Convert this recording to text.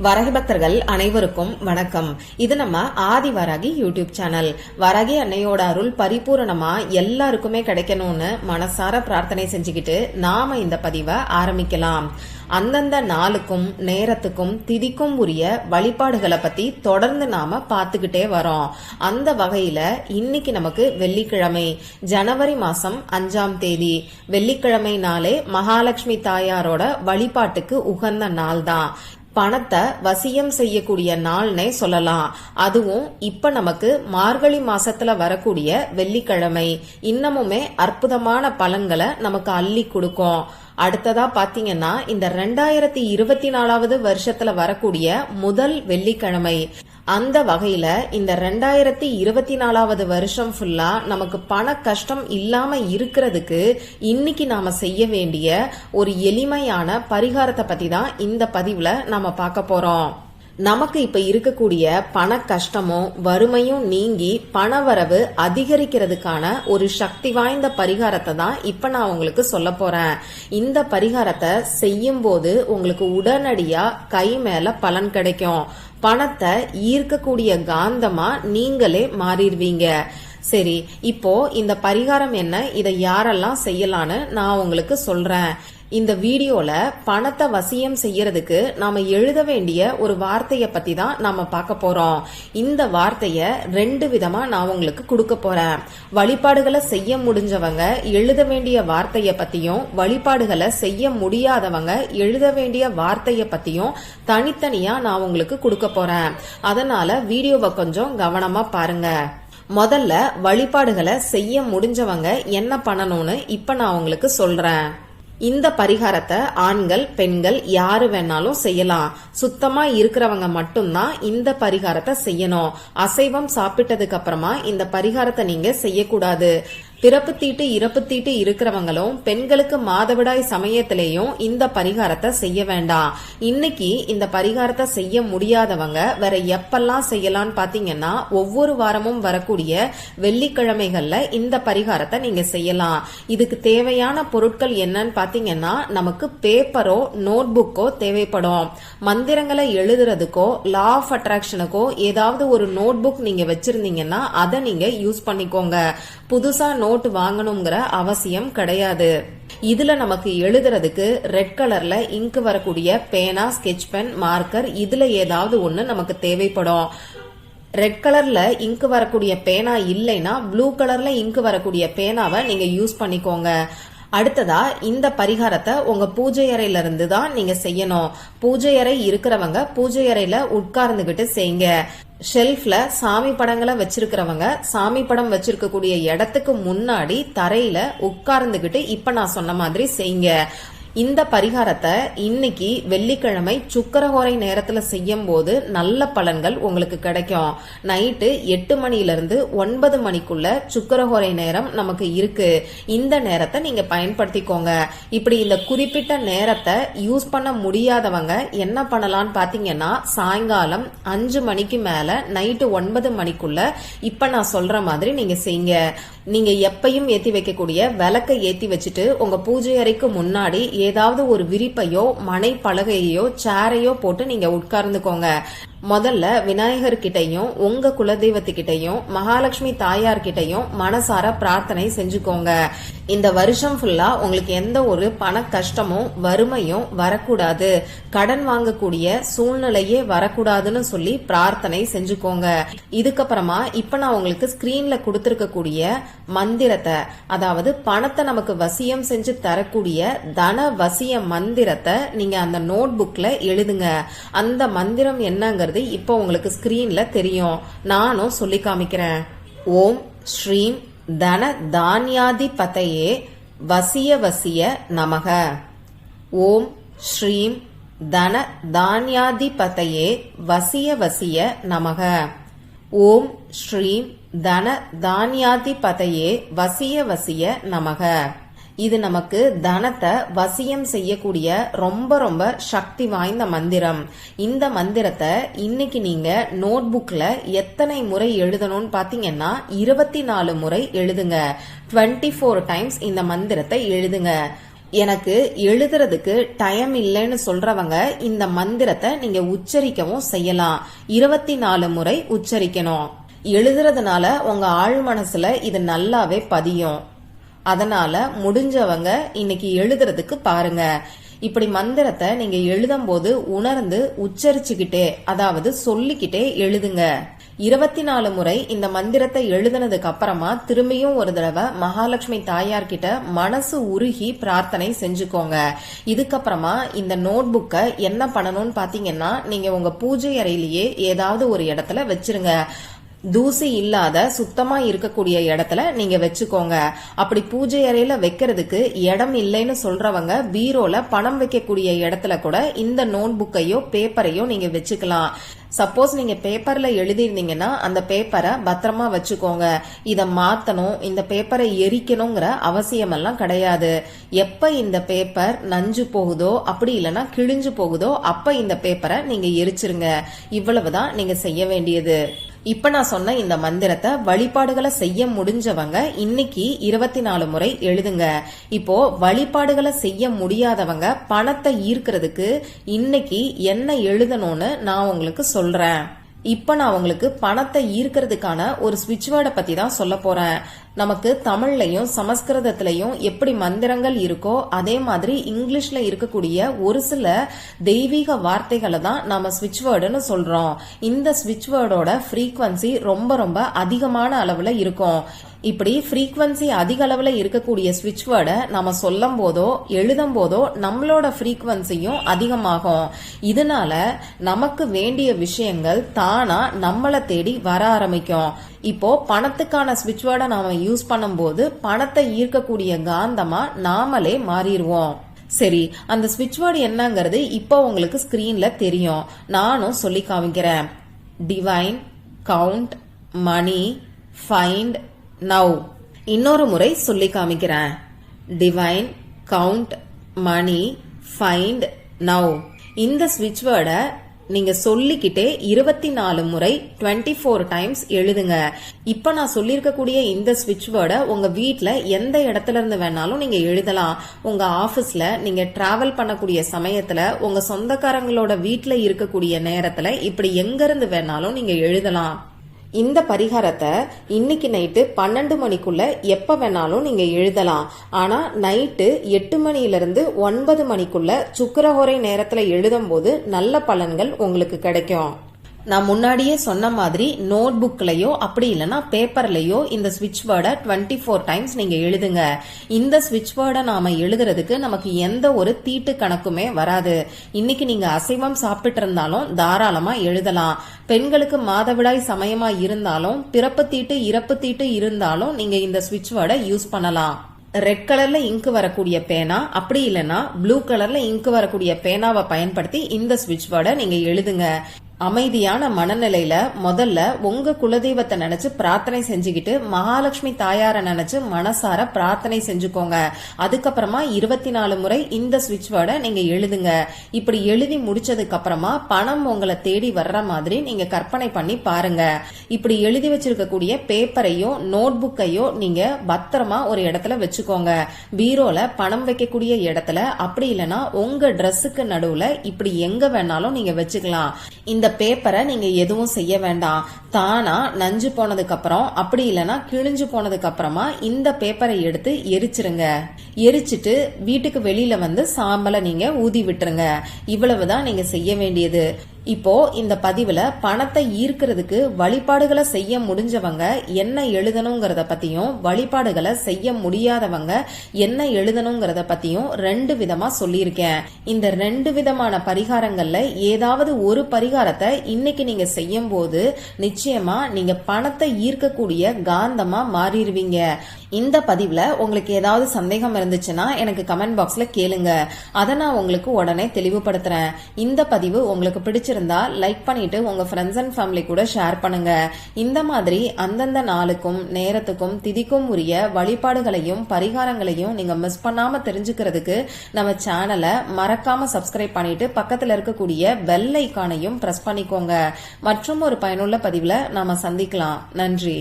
வராகி பக்தர்கள் அனைவருக்கும் வணக்கம். இது நம்ம ஆதி வராகி யூடியூப் சேனல். வராகி அன்னையோட அருள் பரிபூரணமா எல்லாருக்குமே கிடைக்கணும்னு மனசார பிரார்த்தனை செஞ்சுக்கிட்டு நாம இந்த பதிவை ஆரம்பிக்கலாம். அந்தந்த நாளுக்கும் நேரத்துக்கும் திதிக்கும் உரிய வழிபாடுகளை பத்தி தொடர்ந்து நாம பாத்துக்கிட்டே வரோம். அந்த வகையில இன்னைக்கு நமக்கு வெள்ளிக்கிழமை, ஜனவரி மாசம் 5ஆம் தேதி. வெள்ளிக்கிழமை நாளே மகாலட்சுமி தாயாரோட வழிபாட்டுக்கு உகந்த நாள் தான். பணத்தை வசியம் செய்யக்கூடிய நாள்னே சொல்லலாம். அதுவும் இப்ப நமக்கு மார்கழி மாசத்துல வரக்கூடிய வெள்ளிக்கிழமை இன்னமுமே அற்புதமான பலன்களை நமக்கு அள்ளி கொடுக்கும். அடுத்ததா பாத்தீங்கன்னா இந்த 2024வது வருஷத்துல வரக்கூடிய முதல் வெள்ளிக்கிழமை. அந்த வகையில இந்த 2024வது வருஷம் ஃபுல்லா நமக்கு பண கஷ்டம் இல்லாம இருக்கிறதுக்கு இன்னைக்கு நாம செய்ய வேண்டிய ஒரு எளிமையான பரிகாரத்தை பத்தி தான் இந்த பதிவுல நாம பார்க்க போறோம். நமக்கு இப்ப இருக்கக்கூடிய பண கஷ்டமும் வறுமையும் நீங்கி பணவரவு அதிகரிக்கிறதுக்கான ஒரு சக்தி வாய்ந்த பரிகாரத்தை தான் இப்ப நான் உங்களுக்கு சொல்ல போறேன். இந்த பரிகாரத்தை செய்யும் போது உங்களுக்கு உடனடியா கை மேல பலன் கிடைக்கும். பணத்தை ஈர்க்கக்கூடிய காந்தமா நீங்களே மாறிடுவீங்க. சரி, இப்போ இந்த பரிகாரம் என்ன, இதை யாரெல்லாம் செய்யலான்னு நான் உங்களுக்கு சொல்றேன். இந்த வீடியோல பணத்தை வசியம் செய்யறதுக்கு நாம எழுத வேண்டிய ஒரு வார்த்தைய பத்தி தான் நாம பார்க்க போறோம். இந்த வார்த்தைய 2 விதமா நான் உங்களுக்கு கொடுக்க போறேன். வழிபாடுகளை செய்ய முடிஞ்சவங்க எழுத வேண்டிய வார்த்தைய பத்தியும், வழிபாடுகளை செய்ய முடியாதவங்க எழுத வேண்டிய வார்த்தைய பத்தியும் தனித்தனியா நான் உங்களுக்கு கொடுக்க போறேன். அதனால வீடியோவை கொஞ்சம் கவனமா பாருங்க. முதல்ல வழிபாடுகளை செய்ய முடிஞ்சவங்க என்ன பண்ணணும்னு இப்ப நான் உங்களுக்கு சொல்றேன். இந்த பரிகாரத்தை ஆண்கள் பெண்கள் யாரு வேணாலும் செய்யலாம். சுத்தமா இருக்கிறவங்க மட்டும்தான் இந்த பரிகாரத்தை செய்யணும். அசைவம் சாப்பிட்டதுக்கு அப்புறமா இந்த பரிகாரத்தை நீங்க செய்யக்கூடாது. பிறப்பு தீட்டு இறப்பு தீட்டு இருக்கிறவங்களும் பெண்களுக்கு மாதவிடாய் சமயத்திலேயும் இந்த பரிகாரத்தை செய்ய வேண்டாம். இன்னைக்கு இந்த பரிகாரத்தை செய்ய முடியாதவங்க வேற எப்பெல்லாம் செய்யலாம்னு பாத்தீங்கன்னா ஒவ்வொரு வாரமும் வரக்கூடிய வெள்ளிக்கிழமைகள்ல இந்த பரிகாரத்தை நீங்க செய்யலாம். இதுக்கு தேவையான பொருட்கள் என்னன்னு பாத்தீங்கன்னா நமக்கு பேப்பரோ நோட் புக்கோ தேவைப்படும். மந்திரங்களை எழுதுறதுக்கோ லா ஆஃப் அட்ராக்ஷனுக்கோ ஏதாவது ஒரு நோட் புக் நீங்க வச்சிருந்தீங்கன்னா அதை நீங்க யூஸ் பண்ணிக்கோங்க. புதுசா நோட் வாங்கணுங்கிற அவசியம் கிடையாது. இதுல நமக்கு எழுதுறதுக்கு ரெட் கலர்ல இங்க் வரக்கூடிய பேனா, ஸ்கெட்ச் பென், மார்க்கர் இதுல ஏதாவது ஒண்ணு நமக்கு தேவைப்படும். ரெட் கலர்ல இங்க் வரக்கூடிய பேனா இல்லைன்னா ப்ளூ கலர்ல இங்க் வரக்கூடிய பேனாவை நீங்க யூஸ் பண்ணிக்கோங்க. அடுத்ததா இந்த பரிகாரத்தை உங்க பூஜை அறையில இருந்து தான் நீங்க செய்யணும். பூஜை அறை இருக்கிறவங்க பூஜை அறையில உட்கார்ந்துகிட்டு செய்யுங்க. ஷெல்ஃப்ல சாமி படங்களை வச்சிருக்கிறவங்க சாமி படம் வச்சிருக்கக்கூடிய இடத்துக்கு முன்னாடி தரையில உட்கார்ந்துகிட்டு இப்ப நான் சொன்ன மாதிரி செய்யுங்க. இந்த பரிகாரத்தை இன்னைக்கு வெள்ளிக்கிழமை சுக்கரஹோரை நேரத்துல செய்யும் போது நல்ல பலன்கள் உங்களுக்கு கிடைக்கும். நைட்டு 8 மணிலிருந்து 9 மணிக்குள்ள சுக்கரஹோரை நேரம் நமக்கு இருக்கு. இந்த நேரத்தை நீங்க பயன்படுத்திக்கோங்க. இப்படி இந்த குறிப்பிட்ட நேரத்தை யூஸ் பண்ண முடியாதவங்க என்ன பண்ணலாம்னு பாத்தீங்கன்னா சாயங்காலம் 5 மணிக்கு மேல நைட்டு 9 மணிக்குள்ள இப்ப நான் சொல்ற மாதிரி நீங்க செய்யுங்க. நீங்க எப்பயும் ஏத்தி வைக்கக்கூடிய விளக்கை ஏத்தி வச்சுட்டு உங்க பூஜை அறைக்கு முன்னாடி ஏதாவது ஒரு விரிப்பையோ மனை பலகையோ சேரையோ போட்டு நீங்க உட்கார்ந்துக்கோங்க. முதல்ல விநாயகர் கிட்டையும் உங்க குலதெய்வத்துக்கிட்டையும் மகாலட்சுமி தாயார் கிட்டையும் மனசார பிரார்த்தனை செஞ்சுக்கோங்க. இந்த வருஷம் ஃபுல்லா உங்களுக்கு எந்த ஒரு பண கஷ்டமும் வறுமையும் வரக்கூடாது, கடன் வாங்கக்கூடிய சூழ்நிலையே வரக்கூடாதுன்னு சொல்லி பிரார்த்தனை செஞ்சுக்கோங்க. இதுக்கப்புறமா இப்ப நான் உங்களுக்கு ஸ்கிரீன்ல கொடுத்திருக்கக்கூடிய மந்திரத்தை, அதாவது பணத்தை நமக்கு வசியம் செஞ்சு தரக்கூடிய தன வசிய மந்திரத்தை நீங்க அந்த நோட் புக்ல எழுதுங்க. அந்த மந்திரம் என்னங்கிறது இப்போ உங்களுக்கு ஸ்கிரீன்ல தெரியும். நானும் சொல்லி காமிக்கிறேன். ஓம் ஸ்ரீம் தன தானியாதிபதையே வசிய வசிய நமக. ஓம் ஸ்ரீம் தன தானியாதிபதையே வசிய வசிய நமக. ஓம் ஸ்ரீம் தன தானியாதிபதையே வசிய வசிய நமக. இது நமக்கு தனத்தை வசியம் செய்யக்கூடிய ரொம்ப ரொம்ப சக்தி வாய்ந்த மந்திரம். இந்த மந்திரத்தை இன்னைக்கு நீங்க நோட் புக்ல எத்தனை முறை எழுதணும்னு பாத்தீங்கன்னா 24 முறை எழுதுங்க. 24 டைம்ஸ் இந்த மந்திரத்தை எழுதுங்க. எனக்கு எழுதுறதுக்கு டைம் இல்லைன்னு சொல்றவங்க இந்த மந்திரத்தை நீங்க உச்சரிக்கவும் செய்யலாம். 24 முறை உச்சரிக்கணும். எழுதுறதுனால உங்க ஆழ் மனசுல இது நல்லாவே பதியும். அதனால முடிஞ்சவங்க இன்னைக்கு எழுதுறதுக்கு பாருங்க. இப்படி மந்திரத்தை நீங்க எழுதும் போது உணர்ந்து உச்சரிச்சுக்கிட்டே, அதாவது சொல்லிக்கிட்டே எழுதுங்க. 24 முறை இந்த மந்திரத்தை எழுதுனதுக்கு அப்புறமா திரும்பியும் ஒரு தடவை மகாலட்சுமி தாயார்கிட்ட மனசு உருகி பிரார்த்தனை செஞ்சுக்கோங்க. இதுக்கப்புறமா இந்த நோட் புக்கை என்ன பண்ணணும்னு பாத்தீங்கன்னா, நீங்க உங்க பூஜை அறையிலேயே ஏதாவது ஒரு இடத்துல வச்சிருங்க. தூசி இல்லாத சுத்தமா இருக்கக்கூடிய இடத்துல நீங்க வச்சுக்கோங்க. அப்படி பூஜை அறையில வைக்கிறதுக்கு இடம் இல்லைன்னு சொல்றவங்க பீரோல பணம் வைக்கக்கூடிய இடத்துல கூட இந்த நோட் புக்கையோ பேப்பரையோ நீங்க வச்சுக்கலாம். சப்போஸ் நீங்க பேப்பர்ல எழுதிருந்தீங்கன்னா அந்த பேப்பரை பத்திரமா வச்சுக்கோங்க. இத மாத்தணும், இந்த பேப்பரை எரிக்கணுங்கிற அவசியம் எல்லாம் கிடையாது. எப்ப இந்த பேப்பர் நஞ்சு போகுதோ, அப்படி இல்லைன்னா கிழிஞ்சு போகுதோ, அப்ப இந்த பேப்பரை நீங்க எரிச்சிருங்க. இவ்வளவுதான் நீங்க செய்ய வேண்டியது. இப்ப நான் சொன்ன இந்த மந்திரத்தை வழிபாடுகளை செய்ய முடிஞ்சவங்க இன்னைக்கு 24 முறை எழுதுங்க. இப்போ வழிபாடுகளை செய்ய முடியாதவங்க பணத்தை ஈர்க்கிறதுக்கு இன்னைக்கு என்ன எழுதணும்னு நான் உங்களுக்கு சொல்றேன். இப்ப நான் உங்களுக்கு பணத்தை ஈர்க்கிறதுக்கான ஒரு ஸ்விட்ச் வேர்டை பத்தி தான் சொல்ல போறேன். நமக்கு தமிழ்லையும் சமஸ்கிருதத்திலையும் எப்படி மந்திரங்கள் இருக்கோ அதே மாதிரி இங்கிலீஷ்ல இருக்கக்கூடிய ஒரு சில தெய்வீக வார்த்தைகளை தான் நாம ஸ்விட்ச் வேர்டுன்னு சொல்றோம். இந்த ஸ்விட்ச் வேர்டோட ஃப்ரீக்வன்சி ரொம்ப ரொம்ப அதிகமான அளவுல இருக்கும். இப்படி ஃப்ரீக்வன்சி அதிக அளவுல இருக்கக்கூடிய ஸ்விட்ச் வேர்டை நாம சொல்லும் போதோ எழுதும் போதோ நம்மளோட ஃப்ரீக்வன்சியும் அதிகமாகும். இதனால நமக்கு வேண்டிய விஷயங்கள் தானா நம்மளை தேடி வர ஆரம்பிக்கும். இப்போ பணத்துக்கான ஸ்விட்ச் வேர்டை நாம யூஸ் பண்ணும்போது பணத்தை ஈர்க்கக்கூடிய காந்தமா நாமளே மாறிடுவோம். சரி, அந்த ஸ்விட்ச் வேர்டு என்னங்கிறது இப்போ உங்களுக்கு ஸ்கிரீன்ல தெரியும். நானும் சொல்லி காமிக்கிறேன். டிவைன், கவுண்ட், மணி, ஃபைண்ட், நவ். இன்னொரு முறை சொல்லி காமிக்கிறேன். டிவைன், கவுண்ட், மணி, ஃபைண்ட், நவ். இந்த ஸ்விட்ச் வேர்டை நீங்க சொல்லிக்கிட்டே 24 முறை 24 டைம்ஸ் எழுதுங்க. இப்ப நான் சொல்லிருக்கக்கூடிய இந்த ஸ்விட்ச் வேர்டை உங்க வீட்ல எந்த இடத்துல இருந்து வேணாலும் நீங்க எழுதலாம். உங்க ஆபீஸ்ல நீங்க டிராவல் பண்ணக்கூடிய சமயத்துல, உங்க சொந்தக்காரங்களோட வீட்ல இருக்கக்கூடிய நேரத்துல, இப்படி எங்க இருந்து வேணாலும் நீங்க எழுதலாம். இந்த பரிகாரத்தை இன்னைக்கு நைட்டு 12 மணிக்குள்ள எப்ப வேணாலும் நீங்க எழுதலாம். ஆனா நைட்டு 8 மணியிலிருந்து 9 மணிக்குள்ள சுக்கிரஹோரை நேரத்துல எழுதும் போது நல்ல பலன்கள் உங்களுக்கு கிடைக்கும். நான் முன்னாடியே சொன்ன மாதிரி நோட் புக்லயோ அப்படி இல்லைன்னா பேப்பர்லயோ இந்த ஸ்விட்ச் வேர்டை 24 டைம்ஸ் நீங்க எழுதுங்க. இந்த ஸ்விட்ச் வேர்டை நாம எழுதுறதுக்கு நமக்கு எந்த ஒரு தீட்டு கணக்குமே வராது. இன்னைக்கு நீங்க அசைவம் சாப்பிட்டு இருந்தாலும் தாராளமா எழுதலாம். பெண்களுக்கு மாதவிடாய் சமயமா இருந்தாலும், பிறப்பு தீட்டு இறப்பு தீட்டு இருந்தாலும் நீங்க இந்த ஸ்விட்ச் வேர்டை யூஸ் பண்ணலாம். ரெட் கலர்ல இங்கு வரக்கூடிய பேனா, அப்படி இல்லைன்னா ப்ளூ கலர்ல இங்கு வரக்கூடிய பேனாவை பயன்படுத்தி இந்த ஸ்விட்ச் வேர்டை நீங்க எழுதுங்க. அமைதியான மனநிலையில முதல்ல உங்க குலதெய்வத்தை நினைச்சு பிரார்த்தனை செஞ்சுக்கிட்டு மகாலட்சுமி தாயார நினைச்சு மனசார பிரார்த்தனை செஞ்சுக்கோங்க. அதுக்கப்புறமா 24 முறை இந்த ஸ்விட்ச் வேர்டை நீங்க எழுதுங்க. இப்படி எழுதி முடிச்சதுக்கு அப்புறமா பணம் உங்களை தேடி வர்ற மாதிரி நீங்க கற்பனை பண்ணி பாருங்க. இப்படி எழுதி வச்சிருக்கக்கூடிய பேப்பரையோ நோட் புக்கையோ நீங்க பத்திரமா ஒரு இடத்துல வச்சுக்கோங்க. பீரோல பணம் வைக்கக்கூடிய இடத்துல, அப்படி இல்லைன்னா உங்க ட்ரெஸ்ஸுக்கு நடுவுல, இப்படி எங்க வேணாலும் நீங்க வச்சுக்கலாம். இந்த பேப்பரை நீங்க எதுவும் செய்ய வேண்டாம். தானா நஞ்சு போனதுக்கு அப்புறம், அப்படி இல்லைன்னா கிழிஞ்சு போனதுக்கு அப்புறமா இந்த பேப்பரை எடுத்து எரிச்சிருங்க. எரிச்சிட்டு வீட்டுக்கு வெளியில வந்து சாம்பலை நீங்க ஊதி விட்டுருங்க. இவ்வளவுதான் நீங்க செய்ய வேண்டியது. இப்போ இந்த பதிவுல பணத்தை ஈர்க்கிறதுக்கு வழிபாடுகளை செய்ய முடிஞ்சவங்க என்ன எழுதணுங்கிறத பத்தியும், வழிபாடுகளை செய்ய முடியாதவங்க என்ன எழுதணுங்கிறத பத்தியும் 2 விதமா சொல்லியிருக்கேன். இந்த 2 விதமான பரிகாரங்கள்ல ஏதாவது ஒரு பரிகாரத்தை இன்னைக்கு நீங்க செய்யும் போது நிச்சயமா நீங்க பணத்தை ஈர்க்கக்கூடிய காந்தமா மாறிடுவீங்க. இந்த பதிவுல உங்களுக்கு ஏதாவது சந்தேகம் இருந்துச்சுன்னா எனக்கு கமெண்ட் பாக்ஸ்ல கேளுங்க. அதை நான் உங்களுக்கு உடனே தெளிவுபடுத்துறேன். இந்த பதிவு உங்களுக்கு பிடிச்சிருந்தா லைக் பண்ணிட்டு உங்க ஃப்ரெண்ட்ஸ் அண்ட் ஃபேமிலி கூட ஷேர் பண்ணுங்க. இந்த மாதிரி அந்தந்த நாளுக்கும் நேரத்துக்கும் திதிக்கும் உரிய வழிபாடுகளையும் பரிகாரங்களையும் நீங்க மிஸ் பண்ணாம தெரிஞ்சுக்கிறதுக்கு நம்ம சேனலை மறக்காம சப்ஸ்கிரைப் பண்ணிட்டு பக்கத்துல இருக்கக்கூடிய பெல் ஐகானையும் பிரஸ் பண்ணிக்கோங்க. மற்றும் ஒரு பயனுள்ள பதிவுல நாம சந்திக்கலாம். நன்றி.